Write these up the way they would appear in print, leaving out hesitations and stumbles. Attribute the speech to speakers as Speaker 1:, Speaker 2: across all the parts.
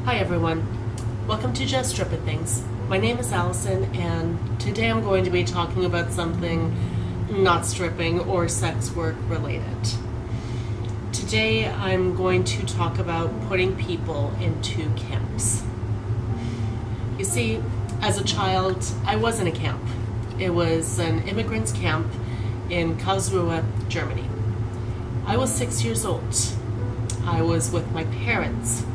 Speaker 1: Hi everyone, welcome to Just Strippin' Things. My name is Alison and today I'm going to be talking about something not stripping or sex work related. Today I'm going to talk about putting people into camps. You see, as a child, I was in a camp. It was an immigrants camp in Karlsruhe, Germany. I was 6 years old. I was with my parents.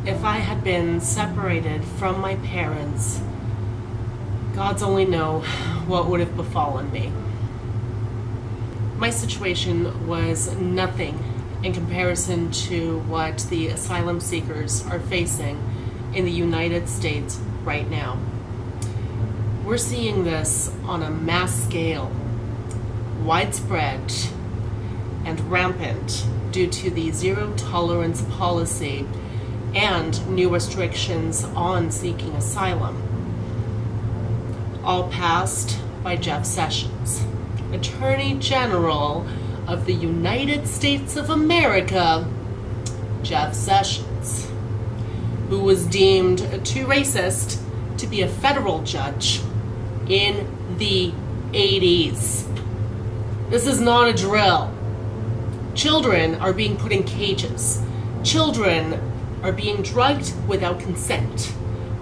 Speaker 1: If I had been separated from my parents, God's only know what would have befallen me. My situation was nothing in comparison to what the asylum seekers are facing in the United States right now. We're seeing this on a mass scale, widespread and rampant due to the zero tolerance policy and new restrictions on seeking asylum, all passed by Jeff Sessions, Attorney General of the United States of America, Jeff Sessions, who was deemed too racist to be a federal judge in the 80s. This is not a drill. Children are being put in cages. Children are being drugged without consent,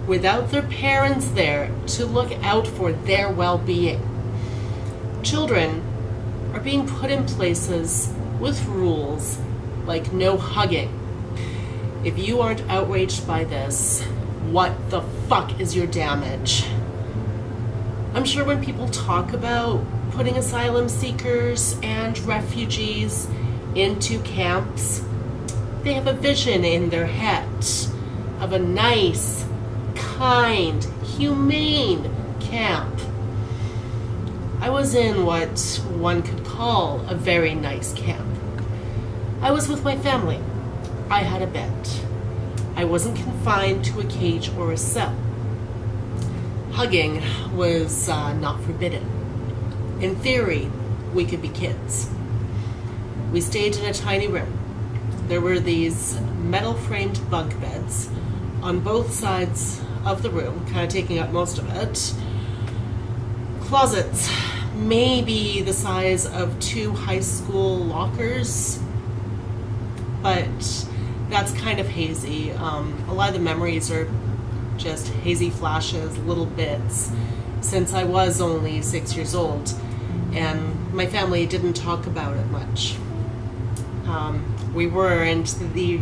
Speaker 1: without their parents there to look out for their well-being. Children are being put in places with rules like no hugging. If you aren't outraged by this, what the fuck is your damage? I'm sure when people talk about putting asylum seekers and refugees into camps, they have a vision in their head of a nice, kind, humane camp. I was in what one could call a very nice camp. I was with my family. I had a bed. I wasn't confined to a cage or a cell. Hugging was not forbidden. In theory, we could be kids. We stayed in a tiny room. There were these metal-framed bunk beds on both sides of the room, kind of taking up most of it. Closets, maybe the size of 2 high school lockers, but that's kind of hazy. A lot of the memories are just hazy flashes, little bits, since I was only 6 years old, and my family didn't talk about it much. We weren't the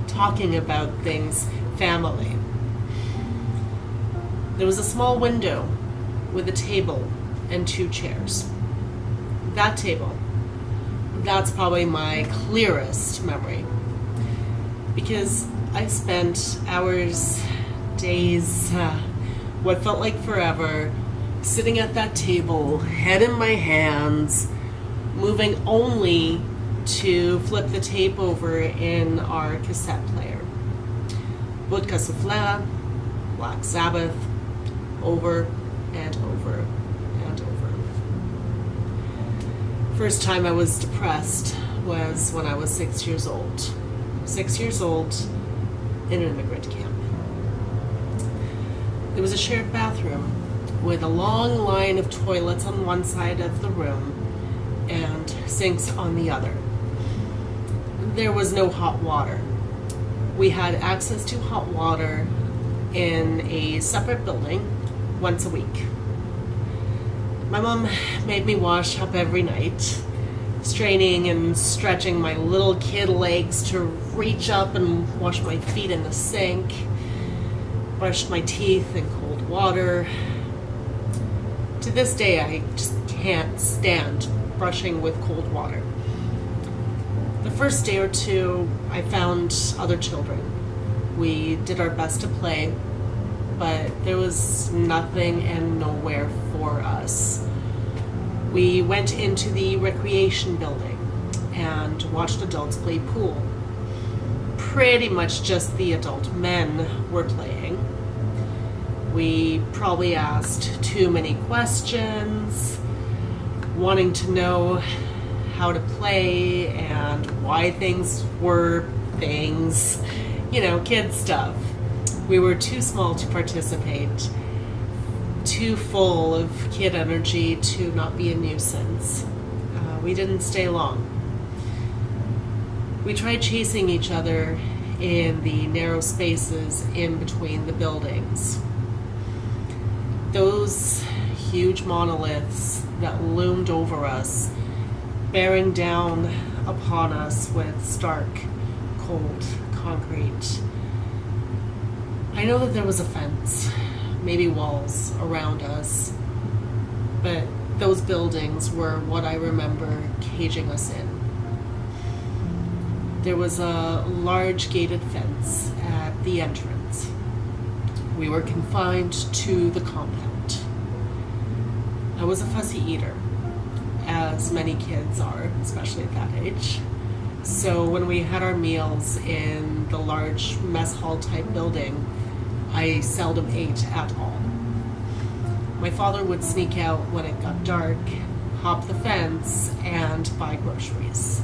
Speaker 1: talking about things family. There was a small window with a table and 2 chairs. That table, that's probably my clearest memory, because I spent hours, days, what felt like forever, sitting at that table, head in my hands, moving only to flip the tape over in our cassette player. Vodka Soufflé, Black Sabbath, over and over and over. First time I was depressed was when I was 6 years old. 6 years old in an immigrant camp. There was a shared bathroom with a long line of toilets on one side of the room and sinks on the other. There was no hot water. We had access to hot water in a separate building once a week. My mom made me wash up every night, straining and stretching my little kid legs to reach up and wash my feet in the sink, brushed my teeth in cold water. To this day, I just can't stand brushing with cold water. The first day or two, I found other children. We did our best to play, but there was nothing and nowhere for us. We went into the recreation building and watched adults play pool. Pretty much just the adult men were playing. We probably asked too many questions, wanting to know how to play and why things were things. kid stuff. We were too small to participate, too full of kid energy to not be a nuisance. We didn't stay long. We tried chasing each other in the narrow spaces in between the buildings. Those huge monoliths that loomed over us, bearing down upon us with stark, cold concrete. I know that there was a fence, maybe walls around us, but those buildings were what I remember caging us in. There was a large gated fence at the entrance. We were confined to the compound. I was a fussy eater, as many kids are, especially at that age. So when we had our meals in the large mess hall type building, I seldom ate at all. My father would sneak out when it got dark, hop the fence, and buy groceries.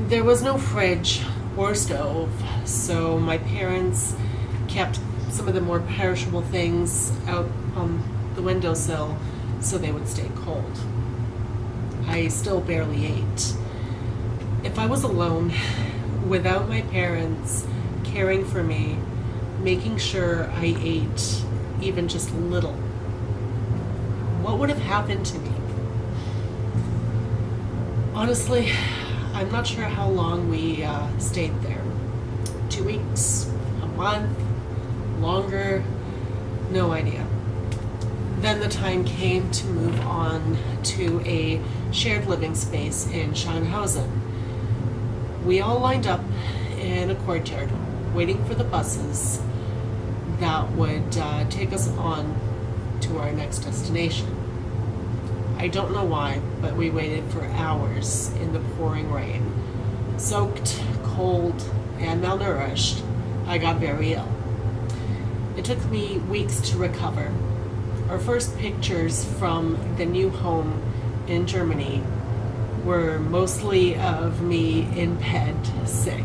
Speaker 1: There was no fridge or stove, so my parents kept some of the more perishable things out on the windowsill so they would stay cold. I still barely ate. If I was alone, without my parents caring for me, making sure I ate even just a little, what would have happened to me? Honestly, I'm not sure how long we stayed there. 2 weeks, a month, longer, no idea. Then the time came to move on to a shared living space in Scheinhausen. We all lined up in a courtyard, waiting for the buses that would take us on to our next destination. I don't know why, but we waited for hours in the pouring rain. Soaked, cold, and malnourished, I got very ill. It took me weeks to recover. Our first pictures from the new home in Germany were mostly of me in bed, sick.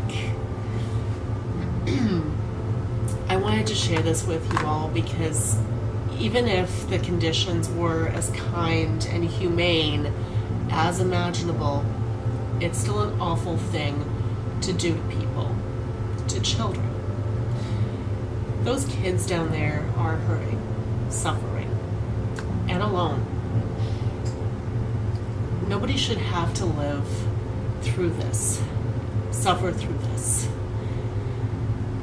Speaker 1: I wanted to share this with you all because even if the conditions were as kind and humane as imaginable, it's still an awful thing to do to people, to children. Those kids down there are hurting, suffering, and alone. Nobody should have to live through this, suffer through this.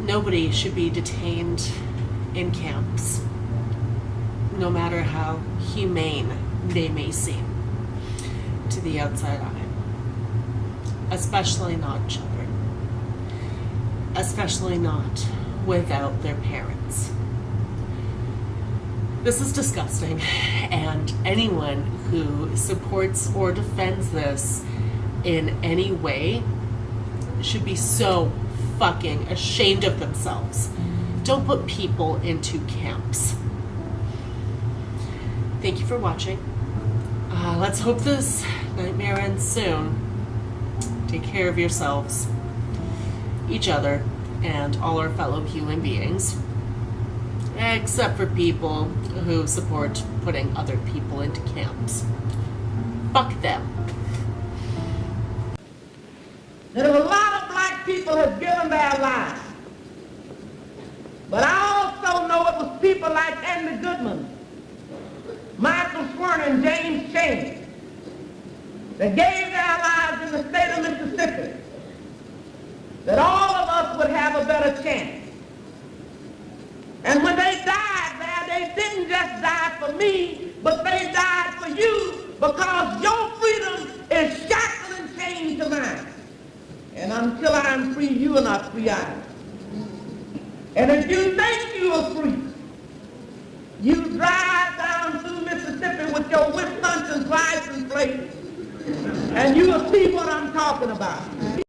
Speaker 1: Nobody should be detained in camps, no matter how humane they may seem to the outside eye. Especially not children. Especially not without their parents. This is disgusting, and anyone who supports or defends this in any way should be so fucking ashamed of themselves. Don't put people into camps. Thank you for watching. Let's hope this nightmare ends soon. Take care of yourselves, each other, and all our fellow human beings. Except for people who support putting other people into camps. Fuck them.
Speaker 2: There's a lot of black people have given their lives. But I also know it was people like Andy Goodman, Michael Swerner, and James Chaney that gave their lives in the state of Mississippi, that all of us would have a better chance. And when they died there, they didn't just die for me, but they died for you, because your freedom is shackled and chained to mine. And until I'm free, you are not free either. And if you think you are free, you drive down through Mississippi with your Wisconsin license plate, and you will see what I'm talking about.